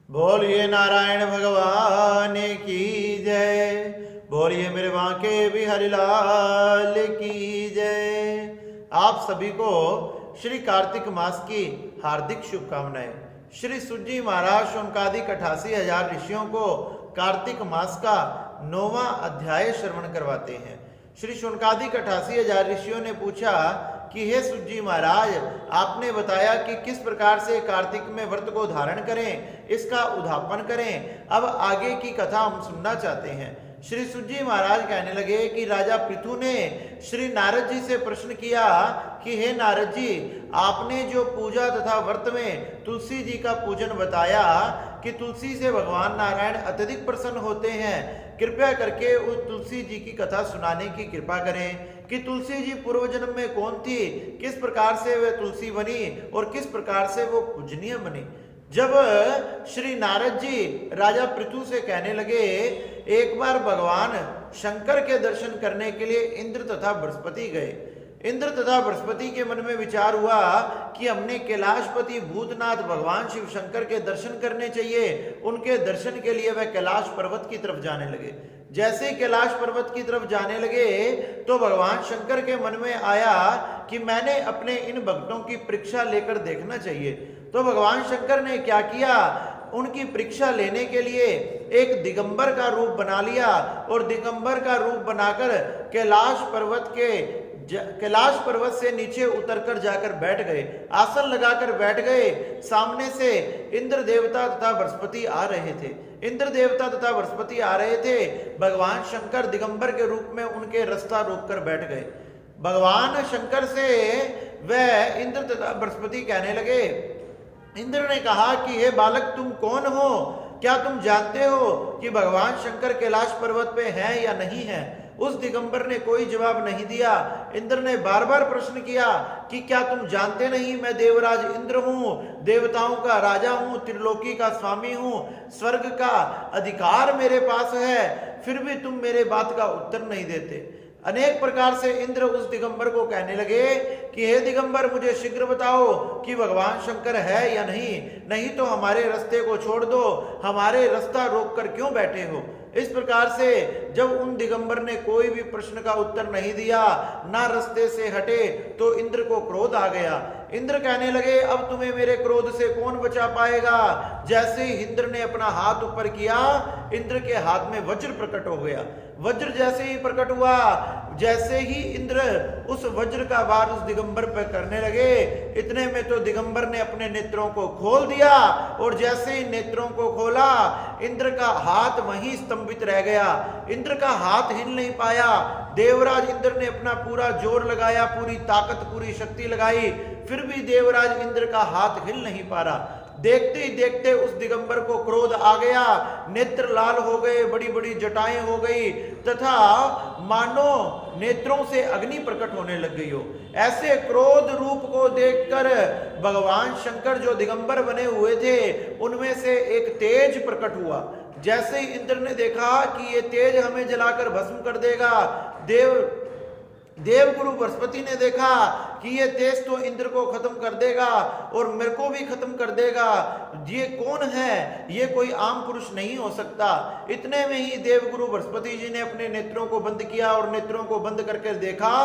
बोलिए नारायण भगवान की जय। बोलिए मेरे बांके बिहारी लाल की जय। आप सभी को श्री कार्तिक मास की हार्दिक शुभकामनाएं। श्री सुजी महाराज शौनकादिक 88,000 ऋषियों को कार्तिक मास का 9वां अध्याय श्रवण करवाते हैं। श्री शौनकादिक 88,000 ऋषियों ने पूछा कि हे सुजी महाराज, आपने बताया कि किस प्रकार से कार्तिक में व्रत को धारण करें, इसका उद्यापन करें। अब आगे की कथा हम सुनना चाहते हैं। श्री सुजी महाराज कहने लगे कि राजा पृथु ने श्री नारद जी से प्रश्न किया कि हे नारद जी, आपने जो पूजा तथा व्रत में तुलसी जी का पूजन बताया कि तुलसी से भगवान नारायण अत्यधिक प्रसन्न होते हैं, कृपया करके उस तुलसी जी की कथा सुनाने की कृपा करें कि तुलसी जी पूर्व जन्म में कौन थी, किस प्रकार से वे तुलसी बनी और किस प्रकार से वो पूजनीय बनी। जब श्री नारद जी राजा पृथु से कहने लगे, एक बार भगवान शंकर के दर्शन करने के लिए इंद्र तथा बृहस्पति गए। इंद्र तथा बृहस्पति के मन में विचार हुआ कि हमने कैलाशपति भूतनाथ भगवान शिव शंकर के दर्शन करने चाहिए। उनके दर्शन के लिए वह कैलाश पर्वत की तरफ जाने लगे। जैसे ही कैलाश पर्वत की तरफ जाने लगे तो भगवान शंकर के मन में आया कि मैंने अपने इन भक्तों की परीक्षा लेकर देखना चाहिए। तो भगवान शंकर ने क्या किया, उनकी परीक्षा लेने के लिए एक दिगंबर का रूप बना लिया और दिगंबर का रूप बनाकर कैलाश पर्वत से नीचे उतरकर जाकर बैठ गए, आसन लगाकर बैठ गए। सामने से इंद्र देवता तथा बृहस्पति आ रहे थे। इंद्र देवता तथा बृहस्पति आ रहे थे। भगवान शंकर दिगंबर के रूप में उनके रास्ता रोककर बैठ गए। भगवान शंकर से वह इंद्र तथा बृहस्पति कहने लगे, इंद्र ने कहा कि हे बालक, तुम कौन हो? क्या तुम जानते हो कि भगवान शंकर कैलाश पर्वत पे हैं या नहीं है? उस दिगंबर ने कोई जवाब नहीं दिया। इंद्र ने बार बार प्रश्न किया कि क्या तुम जानते नहीं, मैं देवराज इंद्र हूं, देवताओं का राजा हूं, त्रिलोकी का स्वामी हूं, स्वर्ग का अधिकार मेरे पास है, फिर भी तुम मेरे बात का उत्तर नहीं देते। अनेक प्रकार से इंद्र उस दिगंबर को कहने लगे कि हे दिगंबर, मुझे शीघ्र बताओ कि भगवान शंकर है या नहीं तो हमारे रास्ते को छोड़ दो, हमारे रास्ता रोक कर क्यों बैठे हो। इस प्रकार से जब उन दिगंबर ने कोई भी प्रश्न का उत्तर नहीं दिया, ना रास्ते से हटे, तो इंद्र को क्रोध आ गया। इंद्र कहने लगे, अब तुम्हें मेरे क्रोध से कौन बचा पाएगा। जैसे ही इंद्र ने अपना हाथ ऊपर किया, इंद्र के हाथ में वज्र प्रकट हो गया। वज्र जैसे ही प्रकट हुआ, जैसे ही इंद्र उस वज्र का वार उस दिगंबर पर करने लगे, इतने में तो दिगंबर ने अपने नेत्रों को खोल दिया और जैसे ही नेत्रों को खोला, इंद्र का हाथ वहीं स्तंभित रह गया। इंद्र का हाथ हिल नहीं पाया। देवराज इंद्र ने अपना पूरा जोर लगाया, पूरी ताकत, पूरी शक्ति लगाई, फिर भी देवराज इंद्र का हाथ हिल नहीं पा रहा। देखते ही देखते उस दिगंबर को क्रोध आ गया, नेत्र लाल हो गए, बड़ी बड़ी जटाएं हो गई तथा मानो नेत्रों से अग्नि प्रकट होने लग गई हो। ऐसे क्रोध रूप को देखकर भगवान शंकर जो दिगंबर बने हुए थे, उनमें से एक तेज प्रकट हुआ। जैसे ही इंद्र ने देखा कि ये तेज हमें जलाकर भस्म कर देगा, देवगुरु बृहस्पति ने देखा कि ये तेज तो इंद्र को खत्म कर देगा और मेरे को भी खत्म कर देगा, ये कौन है, ये कोई आम पुरुष नहीं हो सकता। इतने में ही देवगुरु बृहस्पति जी ने अपने नेत्रों को बंद किया और नेत्रों को बंद करके देखा,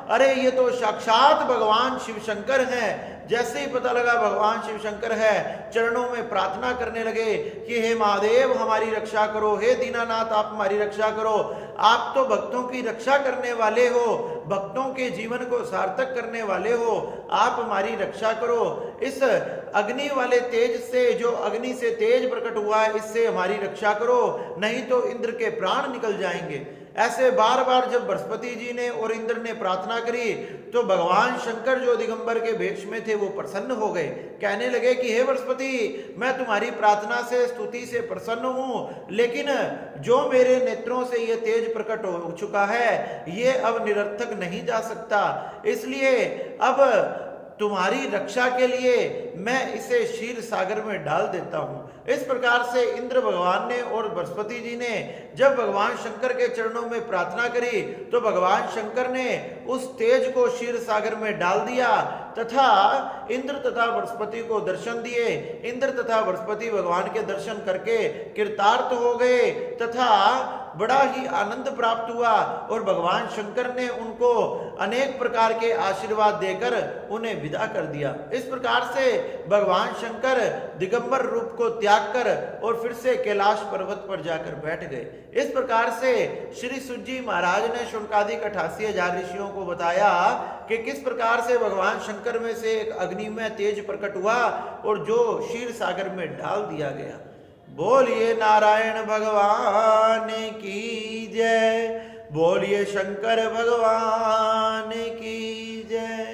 अरे ये तो साक्षात भगवान शिव शंकर हैं। जैसे ही पता लगा भगवान शिव शंकर है, चरणों में प्रार्थना करने लगे कि हे महादेव, हमारी रक्षा करो, हे दीनानाथ, आप हमारी रक्षा करो। आप तो भक्तों की रक्षा करने वाले हो, भक्तों के जीवन को सार्थक करने वाले हो, आप हमारी रक्षा करो। इस अग्नि वाले तेज से, जो अग्नि से तेज प्रकट हुआ है, इससे हमारी रक्षा करो, नहीं तो इंद्र के प्राण निकल जाएंगे। ऐसे बार बार जब बृहस्पति जी ने और इंद्र ने प्रार्थना करी, तो भगवान शंकर जो दिगंबर के भेष में थे वो प्रसन्न हो गए। कहने लगे कि हे बृहस्पति, मैं तुम्हारी प्रार्थना से, स्तुति से प्रसन्न हूं, लेकिन जो मेरे नेत्रों से ये तेज प्रकट हो चुका है, ये अब निरर्थक नहीं जा सकता। इसलिए अब तुम्हारी रक्षा के लिए मैं इसे क्षीर सागर में डाल देता हूं। इस प्रकार से इंद्र भगवान ने और बृहस्पति जी ने जब भगवान शंकर के चरणों में प्रार्थना करी, तो भगवान शंकर ने उस तेज को क्षीर सागर में डाल दिया। तथा इंद्र तथा बृहस्पति को दर्शन दिए। इंद्र तथा बृहस्पति भगवान के दर्शन करके कृतार्थ हो गए तथा बड़ा ही आनंद प्राप्त हुआ और भगवान शंकर ने उनको अनेक प्रकार के आशीर्वाद देकर उन्हें विदा कर दिया। इस प्रकार से भगवान शंकर दिगंबर रूप को त्याग कर और फिर से कैलाश पर्वत पर जाकर बैठ गए। इस प्रकार से श्री सुत जी महाराज ने शौनकादिक 88,000 ऋषियों को बताया कि किस प्रकार से भगवान शंकर में से एक अग्निमय तेज प्रकट हुआ और जो क्षीर सागर में डाल दिया गया। बोलिए नारायण भगवान की जय, बोलिए शंकर भगवान की जय।